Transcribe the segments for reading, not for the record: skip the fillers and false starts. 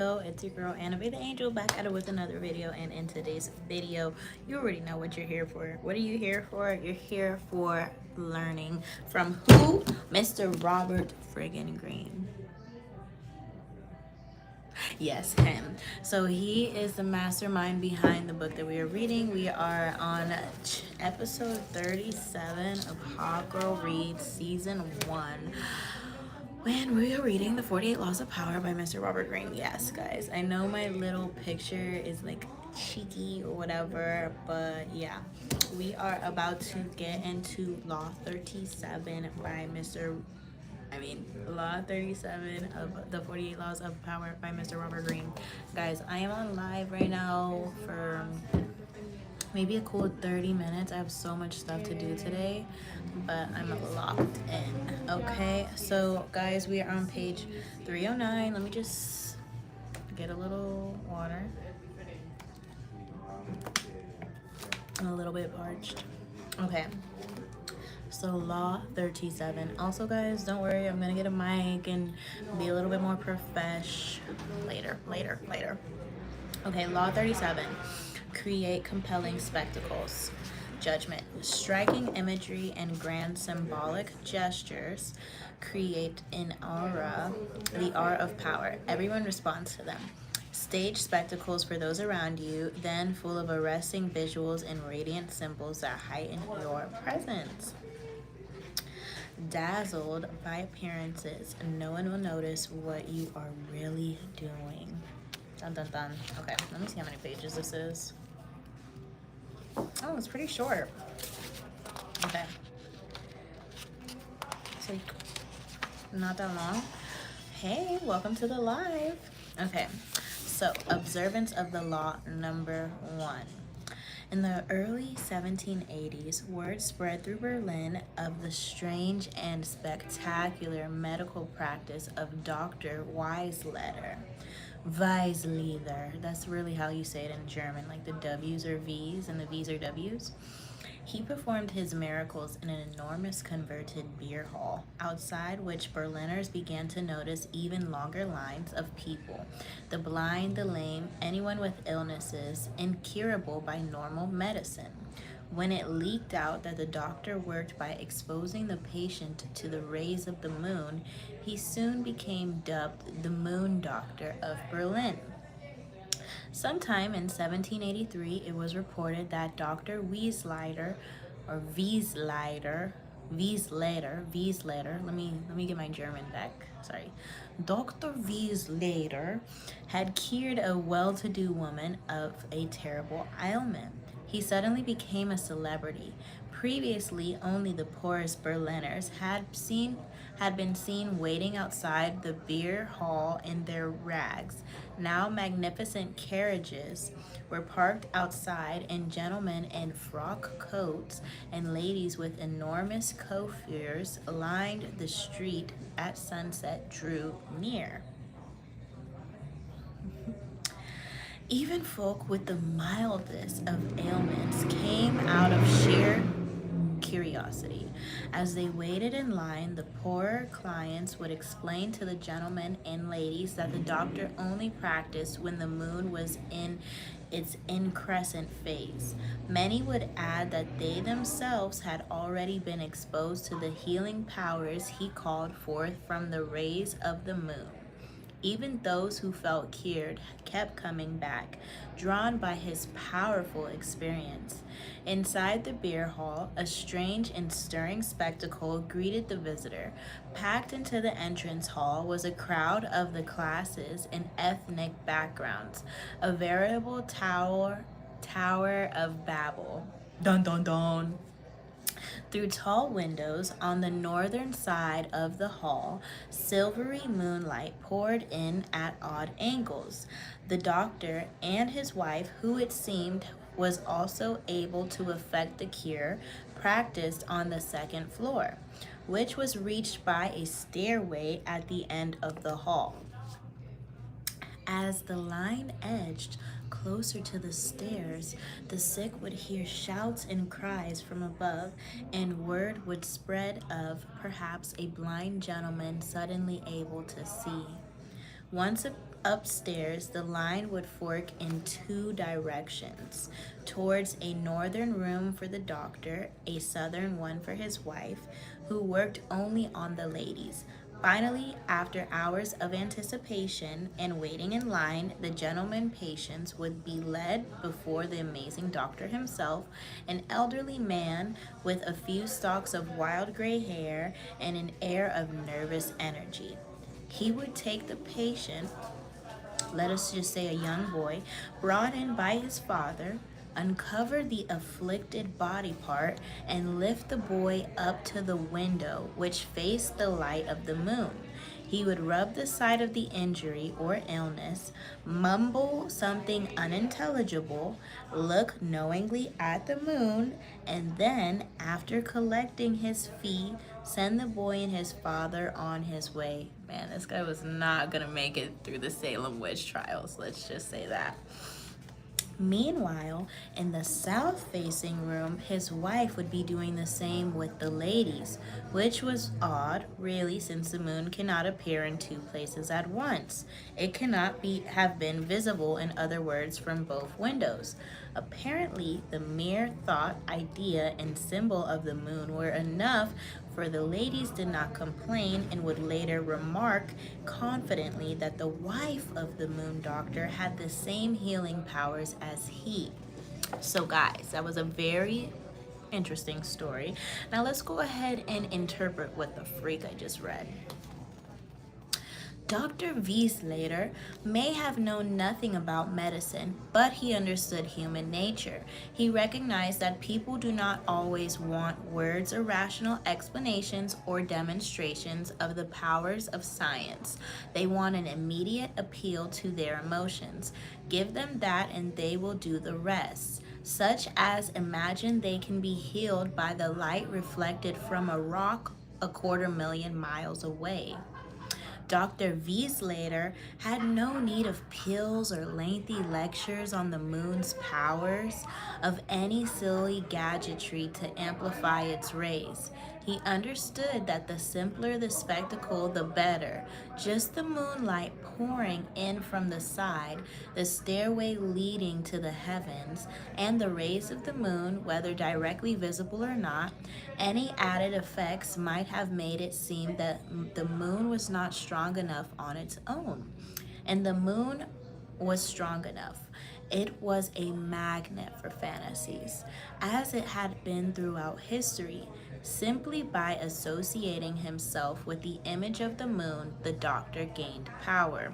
It's your girl Anna the Angel back at it with another video, and in today's video you already know what you're here for. What are you here for? You're here for learning from who? Mr. Robert friggin' Greene. Yes, him. So he is the mastermind behind the book that we are reading. We are on episode 37 of Hot Girl Reads season 1. When we are reading The 48 Laws of Power by Mr. Robert Greene. Yes, guys, I know my little picture is like cheeky or whatever, but yeah, we are about to get into Law 37 by Law 37 of the 48 Laws of Power by Mr. Robert Greene. Guys, I am on live right now for maybe a cool 30 minutes. I have so much stuff to do today, but I'm locked in. Okay, so guys, we are on page 309. Let me just get a little water. I'm a little bit parched. Okay, so Law 37. Also, guys, don't worry, I'm gonna get a mic and be a little bit more profesh later. Okay, Law 37. Create compelling spectacles. Judgment. Striking imagery and grand symbolic gestures create an aura, the aura of power. Everyone responds to them. Stage spectacles for those around you, then full of arresting visuals and radiant symbols that heighten your presence. Dazzled by appearances, no one will notice what you are really doing. Dun dun dun. Okay, let me see how many pages this is. Oh, it's pretty short. Okay. It's like not that long. Hey, welcome to the live. Okay, so observance of the law number 1. In the early 1780s, word spread through Berlin of the strange and spectacular medical practice of Dr. Weisleder. Weisleder, that's really how you say it in German, like the W's are V's and the V's are W's. He performed his miracles in an enormous converted beer hall, outside which Berliners began to notice even longer lines of people, the blind, the lame, anyone with illnesses incurable by normal medicine. When it leaked out that the doctor worked by exposing the patient to the rays of the moon, he soon became dubbed the Moon Doctor of Berlin. Sometime in 1783, it was reported that Dr. Weisleder, let me get my German back. Sorry. Dr. Weisleder had cured a well-to-do woman of a terrible ailment. He suddenly became a celebrity. Previously, only the poorest Berliners had been seen waiting outside the beer hall in their rags. Now magnificent carriages were parked outside, and gentlemen in frock coats and ladies with enormous coiffures lined the street at sunset drew near. Even folk with the mildest of ailments came out of sheer curiosity. As they waited in line, the poorer clients would explain to the gentlemen and ladies that the doctor only practiced when the moon was in its increscent phase. Many would add that they themselves had already been exposed to the healing powers he called forth from the rays of the moon. Even those who felt cured kept coming back, drawn by his powerful experience. Inside the beer hall, a strange and stirring spectacle greeted the visitor. Packed into the entrance hall was a crowd of the classes and ethnic backgrounds, a veritable Tower of Babel. Dun dun dun. Through tall windows on the northern side of the hall, silvery moonlight poured in at odd angles. The doctor and his wife, who it seemed was also able to effect the cure, practiced on the second floor, which was reached by a stairway at the end of the hall. As the line edged closer to the stairs, the sick would hear shouts and cries from above, and word would spread of perhaps a blind gentleman suddenly able to see. Once Upstairs, the line would fork in two directions, towards a northern room for the doctor, a southern one for his wife, who worked only on the ladies. Finally, after hours of anticipation and waiting in line, the gentlemen patients would be led before the amazing doctor himself, an elderly man with a few stalks of wild gray hair and an air of nervous energy. He would take the patient, let us just say a young boy, brought in by his father, uncover the afflicted body part, and lift the boy up to the window which faced the light of the moon. He would rub the site of the injury or illness, mumble something unintelligible, look knowingly at the moon, and then, after collecting his fee, send the boy and his father on his way. Man, this guy was not gonna make it through the Salem witch trials, let's just say that. Meanwhile, in the south-facing room, his wife would be doing the same with the ladies, which was odd, really, since the moon cannot appear in two places at once. It cannot have been visible, in other words, from both windows. Apparently, the mere thought, idea, and symbol of the moon were enough, for the ladies did not complain and would later remark confidently that the wife of the moon doctor had the same healing powers as he. So, guys, that was a very interesting story. Now, let's go ahead and interpret what the freak I just read. Dr. Wieslater may have known nothing about medicine, but he understood human nature. He recognized that people do not always want words or rational explanations or demonstrations of the powers of science. They want an immediate appeal to their emotions. Give them that and they will do the rest. Such as imagine they can be healed by the light reflected from a rock 250,000 miles away. Dr. Wieslater had no need of pills or lengthy lectures on the moon's powers, of any silly gadgetry to amplify its rays. He understood that the simpler the spectacle, the better. Just the moonlight pouring in from the side, the stairway leading to the heavens, and the rays of the moon, whether directly visible or not, any added effects might have made it seem that the moon was not strong enough on its own. And the moon was strong enough. It was a magnet for fantasies, as it had been throughout history. Simply by associating himself with the image of the moon, the doctor gained power.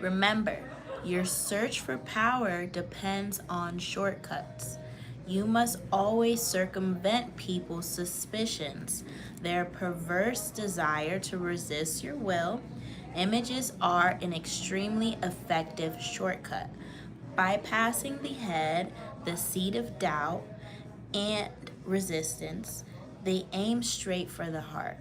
Remember, your search for power depends on shortcuts. You must always circumvent people's suspicions, their perverse desire to resist your will. Images are an extremely effective shortcut. Bypassing the head, the seat of doubt, and resistance, they aim straight for the heart.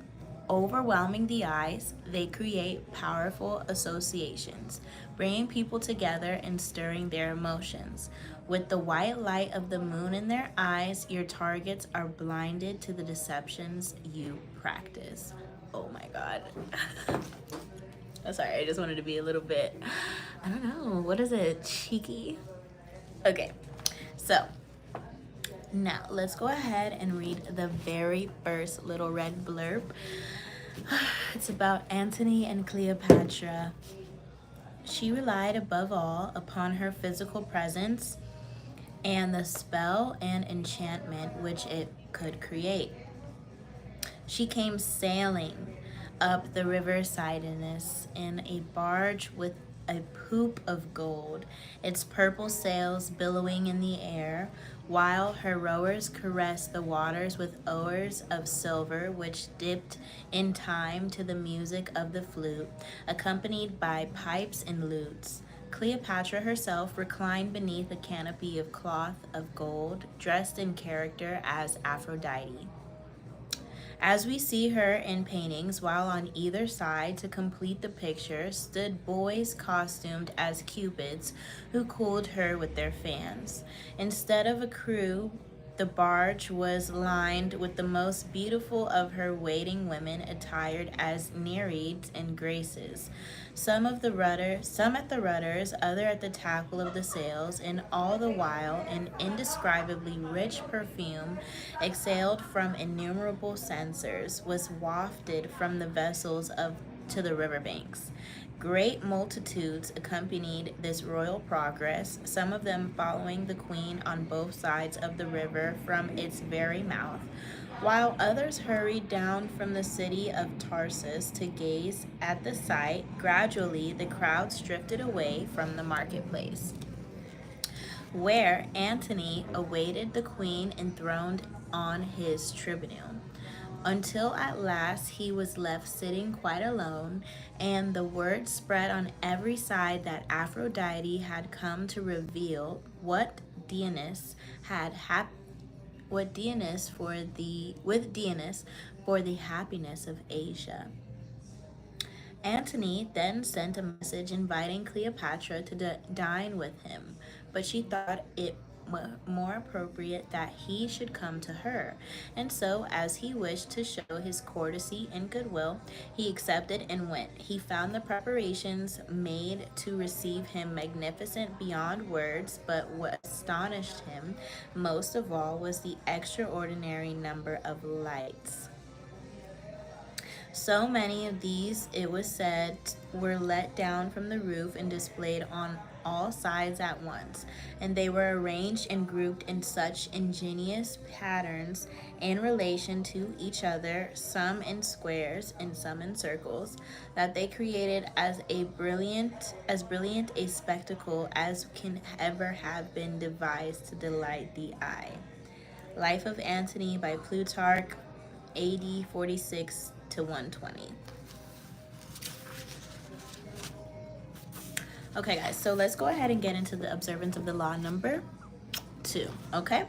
Overwhelming the eyes, they create powerful associations, bringing people together and stirring their emotions. With the white light of the moon in their eyes, your targets are blinded to the deceptions you practice. Oh my God. I'm sorry, I just wanted to be a little bit, I don't know, what is it, cheeky? Okay, so now let's go ahead and read the very first little red blurb. It's about Antony and Cleopatra. She relied above all upon her physical presence and the spell and enchantment which it could create. She came sailing up the river Cydnus in a barge with a poop of gold, its purple sails billowing in the air, while her rowers caressed the waters with oars of silver which dipped in time to the music of the flute, accompanied by pipes and lutes. Cleopatra herself reclined beneath a canopy of cloth of gold, dressed in character as Aphrodite. As we see her in paintings, while on either side to complete the picture stood boys costumed as cupids who cooled her with their fans. Instead of a crew The barge was lined with the most beautiful of her waiting women attired as nereids and graces. Some at the rudders, other at the tackle of the sails, and all the while an indescribably rich perfume, exhaled from innumerable censers, was wafted from the vessels of to the river banks. Great multitudes accompanied this royal progress, some of them following the queen on both sides of the river from its very mouth, while others hurried down from the city of Tarsus to gaze at the sight. Gradually, the crowds drifted away from the marketplace, where Antony awaited the queen enthroned on his tribunal, until at last he was left sitting quite alone, and the word spread on every side that Aphrodite had come to reveal had hap- what Dionys for the with Dionys for the happiness of Asia. Antony then sent a message inviting Cleopatra to dine with him, but she thought it more appropriate that he should come to her. And so, as he wished to show his courtesy and goodwill, he accepted and went. He found the preparations made to receive him magnificent beyond words, but what astonished him most of all was the extraordinary number of lights. So many of these, it was said, were let down from the roof and displayed on all sides at once, and they were arranged and grouped in such ingenious patterns in relation to each other, some in squares and some in circles, that they created as brilliant a spectacle as can ever have been devised to delight the eye. Life of Antony by Plutarch, AD 46 to 120. Okay, guys, so let's go ahead and get into the observance of the law number 2. Okay?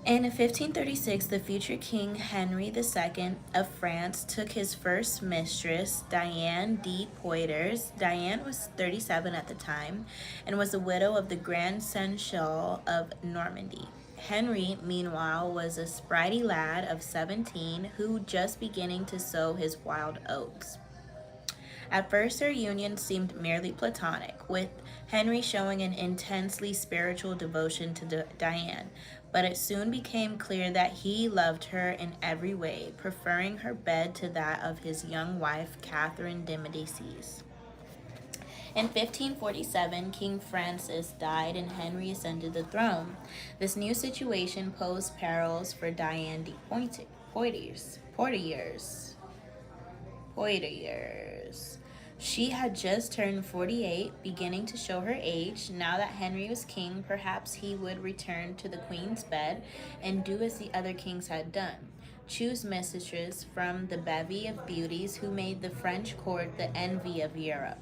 In 1536, the future King Henry II of France took his first mistress, Diane de Poitiers. Diane was 37 at the time and was the widow of the Grand Seneschal of Normandy. Henry, meanwhile, was a sprightly lad of 17 who just beginning to sow his wild oats. At first, their union seemed merely platonic, with Henry showing an intensely spiritual devotion to Diane, but it soon became clear that he loved her in every way, preferring her bed to that of his young wife, Catherine de Medicis. In 1547, King Francis died and Henry ascended the throne. This new situation posed perils for Diane de Poitiers. She had just turned 48, beginning to show her age. Now that Henry was king, perhaps he would return to the queen's bed and do as the other kings had done. Choose mistresses from the bevy of beauties who made the French court the envy of Europe.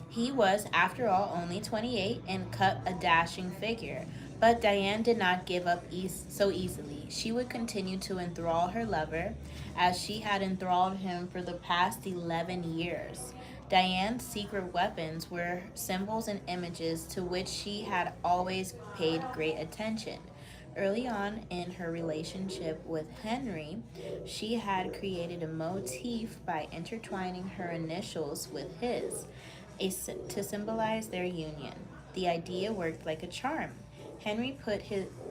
He was, after all, only 28 and cut a dashing figure. But Diane did not give up so easily. She would continue to enthrall her lover, as she had enthralled him for the past 11 years. Diane's secret weapons were symbols and images to which she had always paid great attention. Early on in her relationship with Henry, she had created a motif by intertwining her initials with his, to symbolize their union. The idea worked like a charm. Henry put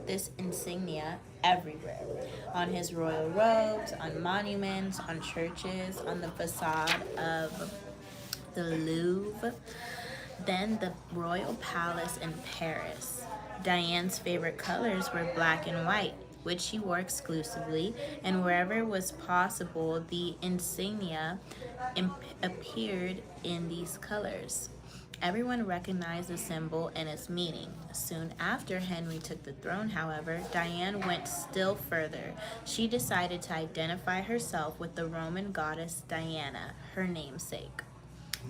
this insignia everywhere, on his royal robes, on monuments, on churches, on the facade of the Louvre, then the royal palace in Paris. Diane's favorite colors were black and white, which she wore exclusively, and wherever it was possible, the insignia appeared in these colors. Everyone recognized the symbol and its meaning. Soon after Henry took the throne, however, Diane went still further. She decided to identify herself with the Roman goddess Diana, her namesake.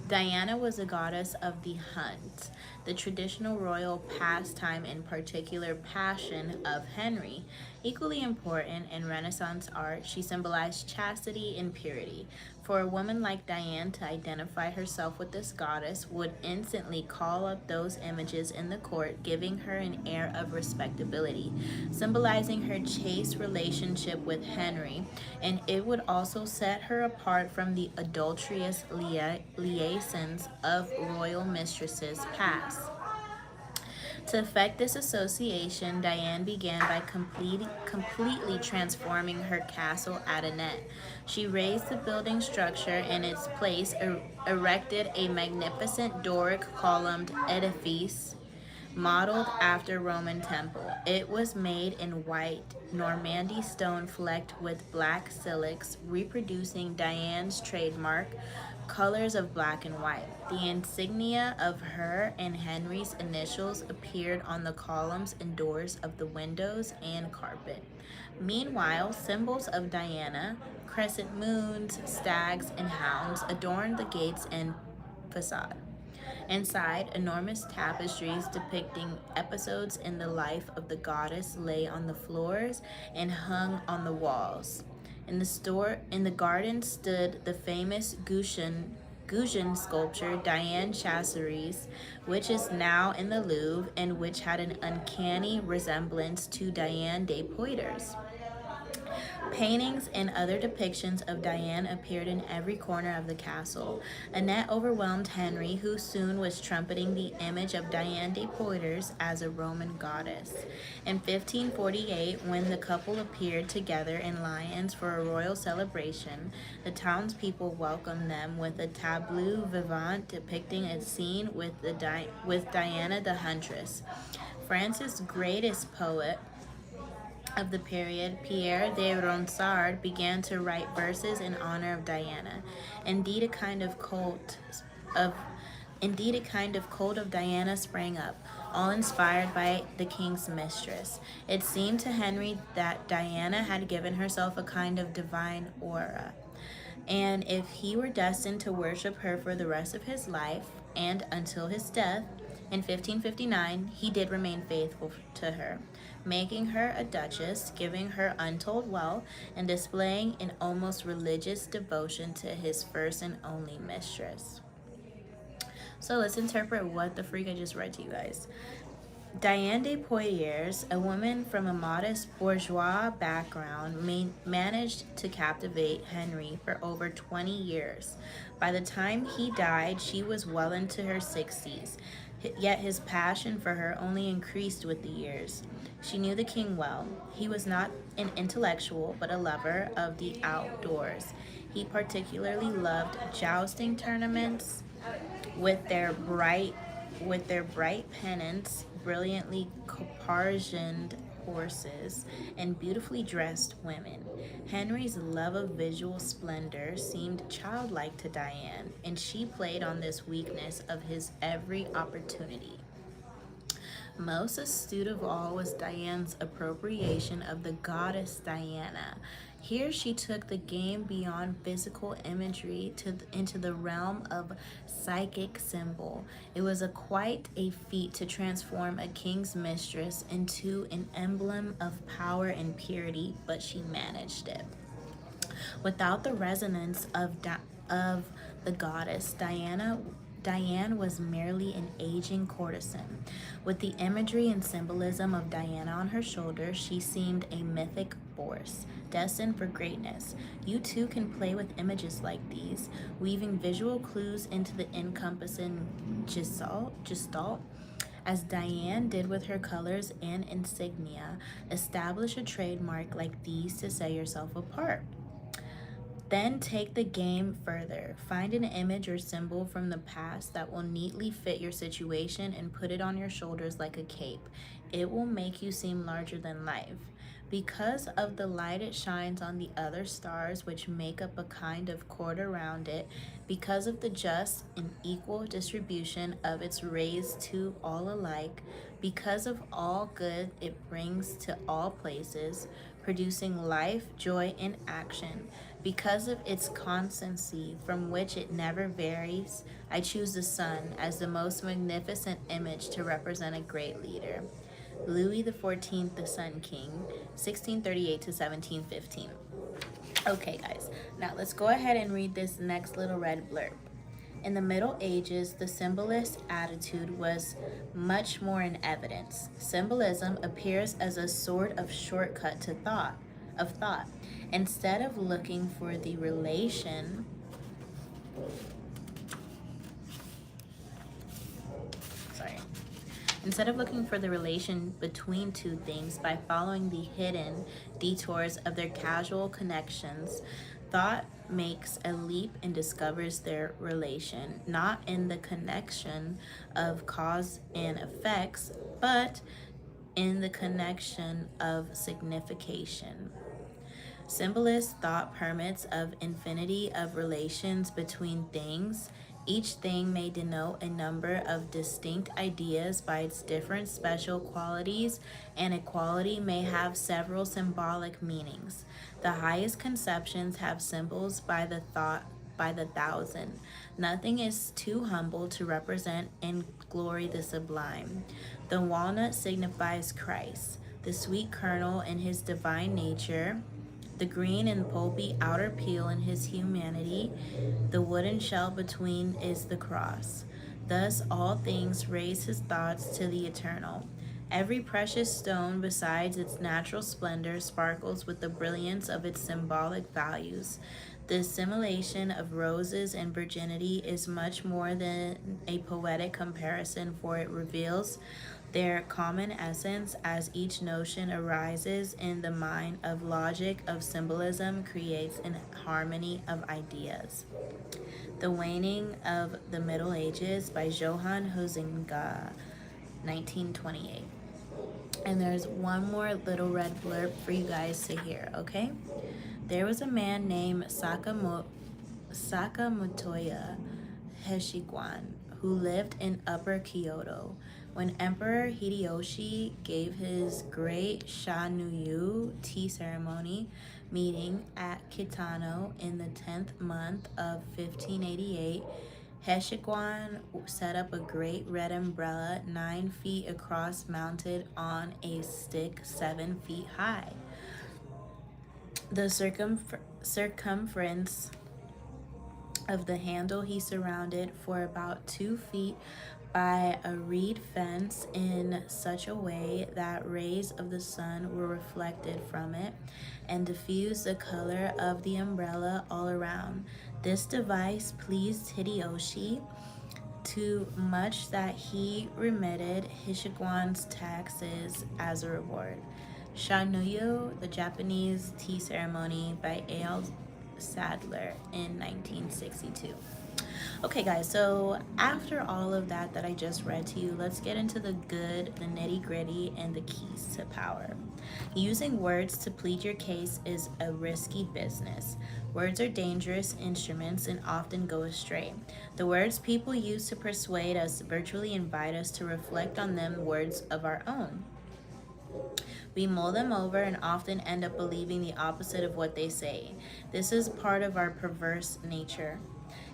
Diana was a goddess of the hunt, the traditional royal pastime and particular passion of Henry. Equally important in Renaissance art, she symbolized chastity and purity. For a woman like Diane to identify herself with this goddess would instantly call up those images in the court, giving her an air of respectability, symbolizing her chaste relationship with Henry, and it would also set her apart from the adulterous liaisons of royal mistresses past. To effect this association, Diane began by completely transforming her castle at Anet. She raised the building structure in its place, erected a magnificent Doric columned edifice modeled after Roman temple. It was made in white Normandy stone flecked with black silex, reproducing Diane's trademark colors of black and white. The insignia of her and Henry's initials appeared on the columns and doors of the windows and carpet. Meanwhile, symbols of Diana, crescent moons, stags, and hounds adorned the gates and facade. Inside, enormous tapestries depicting episodes in the life of the goddess lay on the floors and hung on the walls. In the garden stood the famous Goujon sculpture Diane Chasseries, which is now in the Louvre and which had an uncanny resemblance to Diane de Poitiers. Paintings and other depictions of Diane appeared in every corner of the castle. Annette overwhelmed Henry, who soon was trumpeting the image of Diane de Poitiers as a Roman goddess. In 1548, when the couple appeared together in Lyons for a royal celebration, the townspeople welcomed them with a tableau vivant depicting a scene with Diana the Huntress. France's greatest poet of the period, Pierre de Ronsard began to write verses in honor of Diana. Indeed, a kind of cult of Indeed, a kind of cult of Diana sprang up, all inspired by the king's mistress. It seemed to Henry that Diana had given herself a kind of divine aura, and if he were destined to worship her for the rest of his life and until his death in 1559, he did remain faithful to her, making her a duchess, giving her untold wealth, and displaying an almost religious devotion to his first and only mistress. So let's interpret what the freak I just read to you guys. Diane de Poitiers, a woman from a modest bourgeois background, managed to captivate Henry for over 20 years. By the time he died, she was well into her 60s, yet his passion for her only increased with the years. She knew the king well. He was not an intellectual, but a lover of the outdoors. He particularly loved jousting tournaments with their bright pennants, brilliantly caparisoned horses, and beautifully dressed women. Henry's love of visual splendor seemed childlike to Diane, and she played on this weakness of his every opportunity. Most astute of all was Diane's appropriation of the goddess Diana. Here she took the game beyond physical imagery into the realm of psychic symbol. It was quite a feat to transform a king's mistress into an emblem of power and purity, but she managed it. Without the resonance of the goddess, Diane was merely an aging courtesan. With the imagery and symbolism of Diana on her shoulders, she seemed a mythic force, destined for greatness. You too can play with images like these, weaving visual clues into the encompassing gestalt, as Diane did with her colors and insignia. Establish a trademark like these to set yourself apart. Then take the game further. Find an image or symbol from the past that will neatly fit your situation and put it on your shoulders like a cape. It will make you seem larger than life. Because of the light it shines on the other stars which make up a kind of court around it, because of the just and equal distribution of its rays to all alike, because of all good it brings to all places, producing life, joy, and action. Because of its constancy, from which it never varies, I choose the sun as the most magnificent image to represent a great leader. Louis XIV, the Sun King, 1638 to 1715. Okay, guys, now let's go ahead and read this next little red blurb. In the Middle Ages, the symbolist attitude was much more in evidence. Symbolism appears as a sort of shortcut to thought. Instead of looking for the relation sorry. Instead of looking for the relation between two things by following the hidden detours of their casual connections, thought makes a leap and discovers their relation, not in the connection of cause and effects, but in the connection of signification. Symbolist thought permits of infinity of relations between things. Each thing may denote a number of distinct ideas by its different special qualities, and a quality may have several symbolic meanings. The highest conceptions have symbols by the thousand. Nothing is too humble to represent in glory the sublime. The walnut signifies Christ, the sweet kernel in his divine nature, the green and pulpy outer peel in his humanity, the wooden shell between is the cross. Thus all things raise his thoughts to the eternal. Every precious stone, besides its natural splendor, sparkles with the brilliance of its symbolic values. The assimilation of roses and virginity is much more than a poetic comparison, for it reveals their common essence as each notion arises in the mind of logic of symbolism creates an harmony of ideas. The Waning of the Middle Ages by Johann Huizinga, 1928. And there's one more little red blurb for you guys to hear, okay? There was a man named Sakamotoya Heshiguan who lived in Upper Kyoto. When Emperor Hideyoshi gave his great Shanuyu tea ceremony meeting at Kitano in the 10th month of 1588, Heshiguan set up a great red umbrella 9 feet across mounted on a stick 7 feet high. The circumference of the handle he surrounded for about 2 feet by a reed fence in such a way that rays of the sun were reflected from it and diffused the color of the umbrella all around. This device pleased Hideyoshi too much that he remitted Hishiguan's taxes as a reward. Shanuyo, the Japanese tea ceremony by A.L. Sadler in 1962. Okay, guys, so after all of that I just read to you, let's get into the good, the nitty gritty, and the keys to power. Using words to plead your case is a risky business. Words are dangerous instruments and often go astray. The words people use to persuade us virtually invite us to reflect on them words of our own. We mull them over and often end up believing the opposite of what they say. This is part of our perverse nature.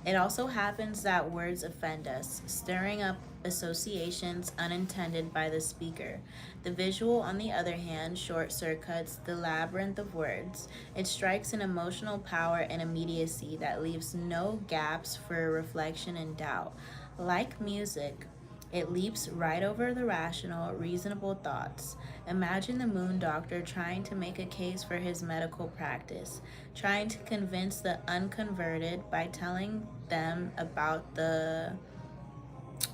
It also happens that words offend us, stirring up associations unintended by the speaker. The visual, on the other hand, short circuits the labyrinth of words. It strikes an emotional power and immediacy that leaves no gaps for reflection and doubt. Like music, it leaps right over the rational, reasonable thoughts. Imagine the moon doctor trying to make a case for his medical practice, trying to convince the unconverted by telling them about the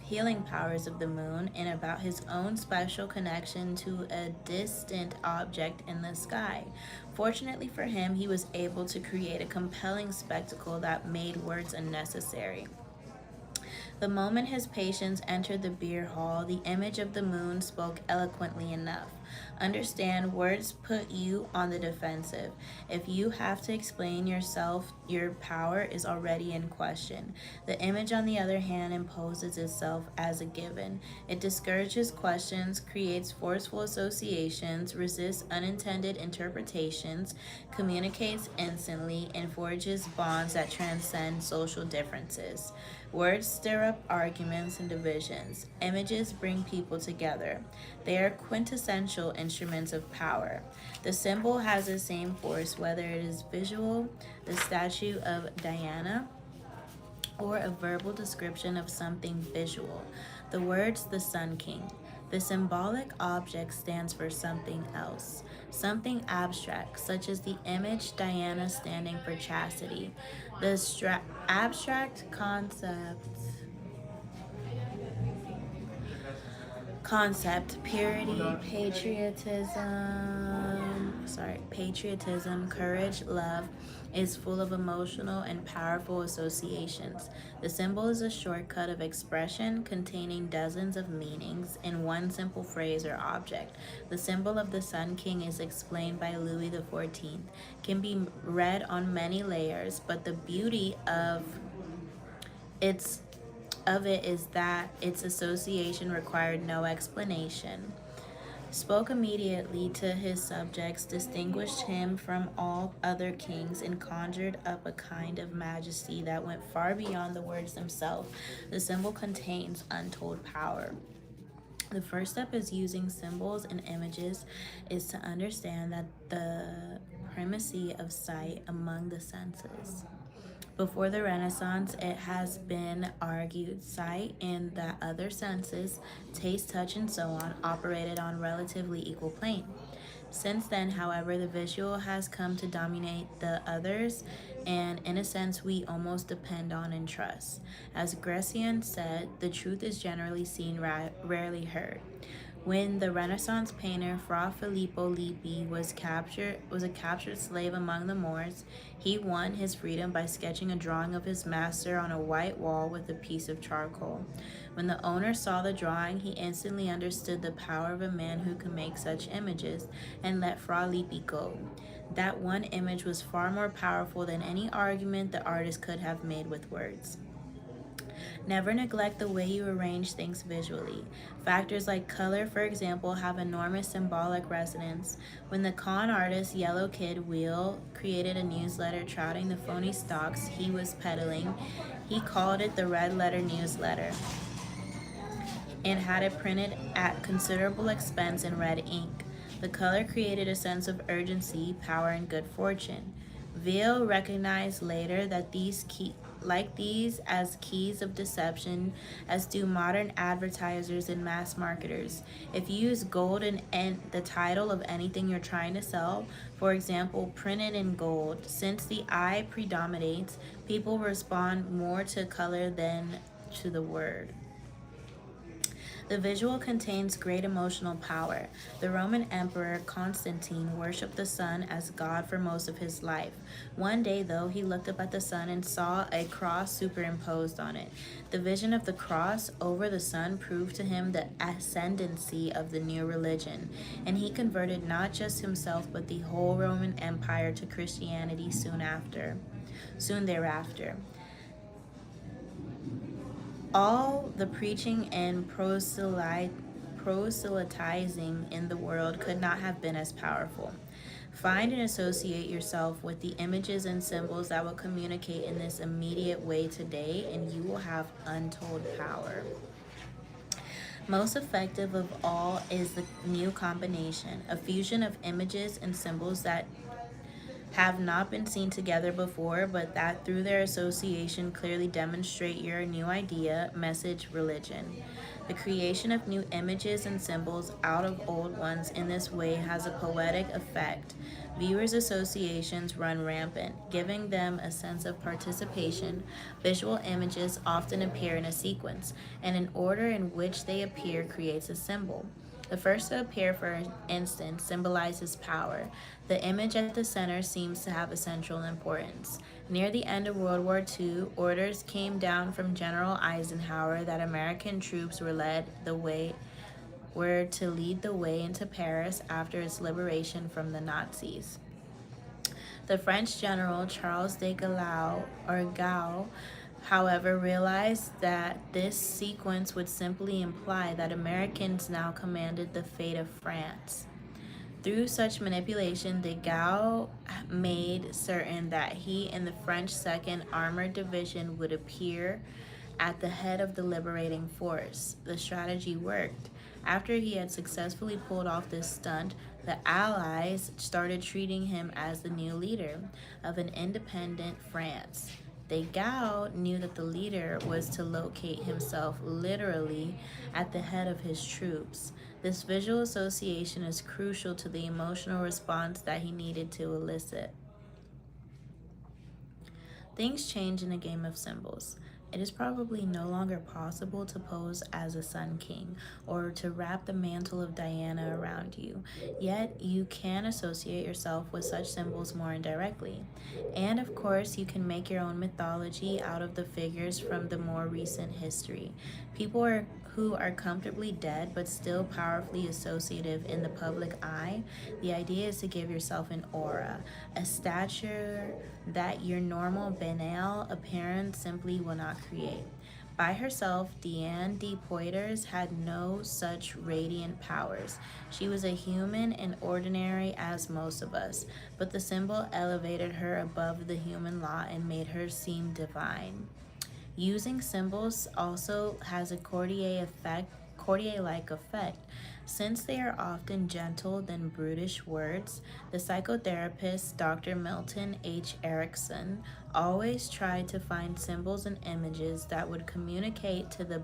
healing powers of the moon and about his own special connection to a distant object in the sky. Fortunately for him, he was able to create a compelling spectacle that made words unnecessary. The moment his patients entered the beer hall, the image of the moon spoke eloquently enough. Understand, words put you on the defensive. If you have to explain yourself, your power is already in question. The image, on the other hand, imposes itself as a given. It discourages questions, creates forceful associations, resists unintended interpretations, communicates instantly, and forges bonds that transcend social differences. Words stir up arguments and divisions. Images bring people together. They are quintessential instruments of power. The symbol has the same force whether it is visual, the statue of Diana, or a verbal description of something visual. The words the Sun King. The symbolic object stands for something else, something abstract, such as the image Diana standing for chastity. The abstract concept, purity, patriotism, courage, love, is full of emotional and powerful associations. The symbol is a shortcut of expression containing dozens of meanings in one simple phrase or object. The symbol of the Sun King is explained by Louis XIV, can be read on many layers, but the beauty its of it is that its association required no explanation, spoke immediately to his subjects, distinguished him from all other kings, and conjured up a kind of majesty that went far beyond the words themselves. The symbol contains untold power. The first step is using symbols and images is to understand that the primacy of sight among the senses. Before the Renaissance, it has been argued sight and the other senses, taste, touch, and so on, operated on relatively equal plane. Since then, however, the visual has come to dominate the others, and in a sense, we almost depend on and trust. As Grecian said, the truth is generally seen, rarely heard. When the Renaissance painter Fra Filippo Lippi was a captured slave among the Moors, he won his freedom by sketching a drawing of his master on a white wall with a piece of charcoal. When the owner saw the drawing, he instantly understood the power of a man who could make such images and let Fra Lippi go. That one image was far more powerful than any argument the artist could have made with words. Never neglect the way you arrange things visually. Factors like color, for example, have enormous symbolic resonance. When the con artist Yellow Kid Wheel created a newsletter touting the phony stocks he was peddling, he called it the Red Letter Newsletter and had it printed at considerable expense in red ink. The color created a sense of urgency, power, and good fortune. Veal recognized later that these as keys of deception, as do modern advertisers and mass marketers. If you use gold in the title of anything you're trying to sell, for example, printed in gold, since the eye predominates, people respond more to color than to the word. The visual contains great emotional power. The Roman Emperor Constantine worshipped the sun as God for most of his life. One day, though, he looked up at the sun and saw a cross superimposed on it. The vision of the cross over the sun proved to him the ascendancy of the new religion, and he converted not just himself but the whole Roman Empire to Christianity soon thereafter. All the preaching and proselytizing in the world could not have been as powerful. Find and associate yourself with the images and symbols that will communicate in this immediate way today, and you will have untold power. Most effective of all is the new combination, a fusion of images and symbols that have not been seen together before, but that through their association clearly demonstrate your new idea, message, religion. The creation of new images and symbols out of old ones in this way has a poetic effect. Viewers' associations run rampant, giving them a sense of participation. Visual images often appear in a sequence, and an order in which they appear creates a symbol. The first to appear, for instance, symbolizes power. The image at the center seems to have a central importance. Near the end of World War II, orders came down from General Eisenhower that American troops were led the way were to lead the way into Paris after its liberation from the Nazis. The French general Charles de Gaulle, however, realized that this sequence would simply imply that Americans now commanded the fate of France. Through such manipulation, de Gaulle made certain that he and the French 2nd Armored Division would appear at the head of the liberating force. The strategy worked. After he had successfully pulled off this stunt, the Allies started treating him as the new leader of an independent France. De Gaulle knew that the leader was to locate himself literally at the head of his troops. This visual association is crucial to the emotional response that he needed to elicit. Things change in a game of symbols. It is probably no longer possible to pose as a Sun King or to wrap the mantle of Diana around you, yet you can associate yourself with such symbols more indirectly. And of course, you can make your own mythology out of the figures from the more recent history. Who are comfortably dead but still powerfully associative in the public eye. The idea is to give yourself an aura, a stature that your normal banal appearance simply will not create. By herself, Diane de Poitiers had no such radiant powers. She was a human and ordinary as most of us, but the symbol elevated her above the human law and made her seem divine. Using symbols also has a Courtier-like effect. Since they are often gentle than brutish words, the psychotherapist Dr. Milton H. Erickson always tried to find symbols and images that would communicate to the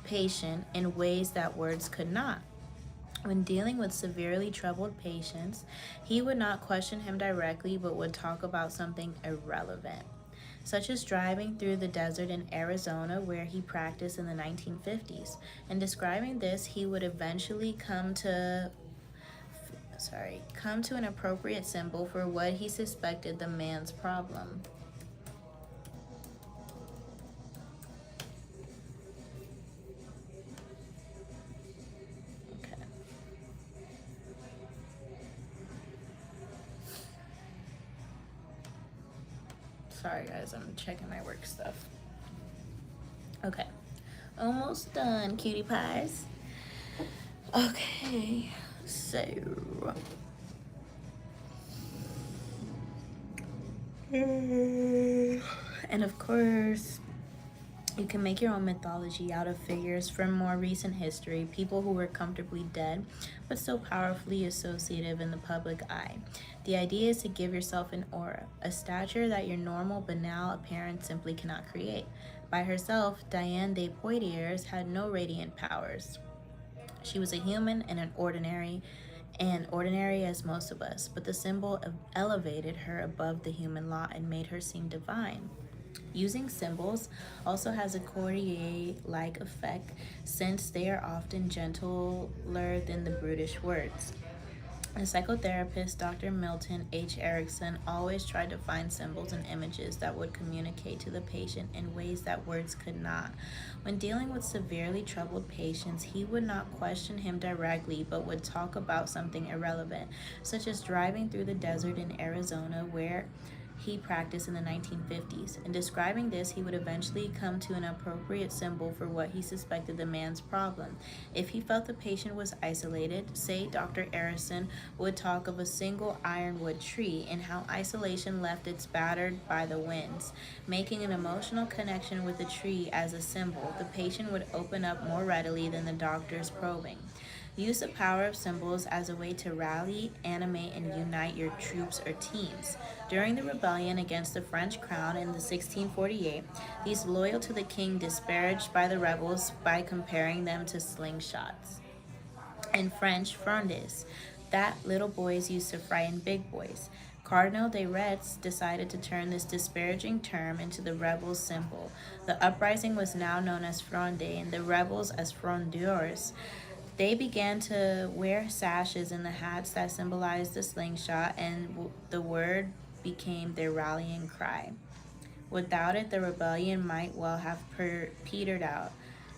patient in ways that words could not. When dealing with severely troubled patients, he would not question him directly but would talk about something irrelevant, such as driving through the desert in Arizona where he practiced in the 1950s. In describing this, he would eventually come to an appropriate symbol for what he suspected the man's problem. Okay. Sorry guys, I'm checking my work stuff. Okay. Almost done, cutie pies. Okay. So and of course, you can make your own mythology out of figures from more recent history, people who were comfortably dead, but still powerfully associative in the public eye. The idea is to give yourself an aura, a stature that your normal, banal appearance simply cannot create. By herself, Diane de Poitiers had no radiant powers. She was a human and ordinary as most of us, but the symbol elevated her above the human law and made her seem divine. Using symbols also has a Courtier-like effect since they are often gentler than the brutish words. The psychotherapist Dr. Milton H. Erickson always tried to find symbols and images that would communicate to the patient in ways that words could not. When dealing with severely troubled patients, he would not question him directly but would talk about something irrelevant, such as driving through the desert in Arizona where he practiced in the 1950s. In describing this, he would eventually come to an appropriate symbol for what he suspected the man's problem. If he felt the patient was isolated, say Dr. Arison would talk of a single ironwood tree and how isolation left it battered by the winds. Making an emotional connection with the tree as a symbol, the patient would open up more readily than the doctor's probing. Use the power of symbols as a way to rally, animate, and unite your troops or teams. During the rebellion against the French crown in the 1648, these loyal to the king disparaged by the rebels by comparing them to slingshots. In French, frondes, that little boys used to frighten big boys. Cardinal de Retz decided to turn this disparaging term into the rebels' symbol. The uprising was now known as Fronde and the rebels as frondeurs. They began to wear sashes and the hats that symbolized the slingshot, and the word became their rallying cry. Without it, the rebellion might well have petered out.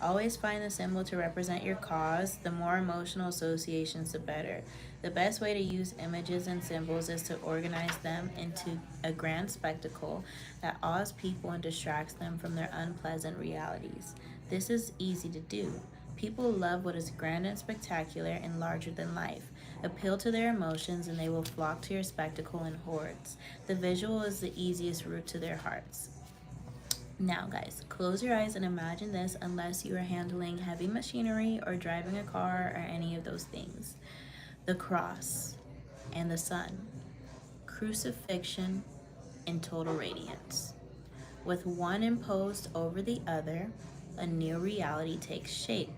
Always find the symbol to represent your cause. The more emotional associations, the better. The best way to use images and symbols is to organize them into a grand spectacle that awes people and distracts them from their unpleasant realities. This is easy to do. People love what is grand and spectacular and larger than life. Appeal to their emotions and they will flock to your spectacle in hordes. The visual is the easiest route to their hearts. Now, guys, close your eyes and imagine this unless you are handling heavy machinery or driving a car or any of those things. The cross and the sun, crucifixion in total radiance. With one imposed over the other, a new reality takes shape.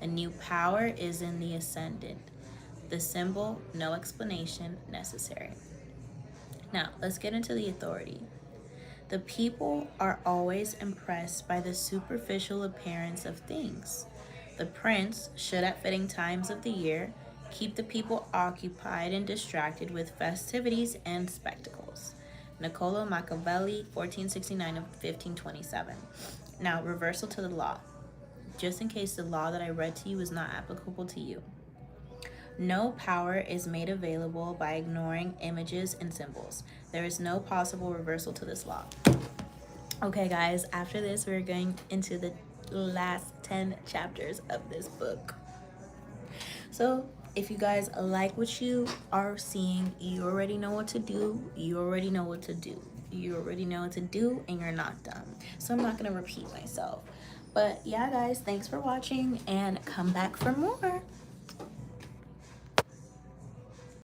A new power is in the ascendant. The symbol, no explanation necessary. Now, let's get into the authority. The people are always impressed by the superficial appearance of things. The prince should, at fitting times of the year, keep the people occupied and distracted with festivities and spectacles. Niccolo Machiavelli, 1469 to 1527. Now, reversal to the law. Just in case the law that I read to you is not applicable to you. No power is made available by ignoring images and symbols. There is no possible reversal to this law. Okay, guys, after this, we're going into the last 10 chapters of this book. So, if you guys like what you are seeing, you already know what to do. You already know what to do. You already know what to do, and you're not dumb. So, I'm not going to repeat myself. But yeah, guys, thanks for watching, and come back for more.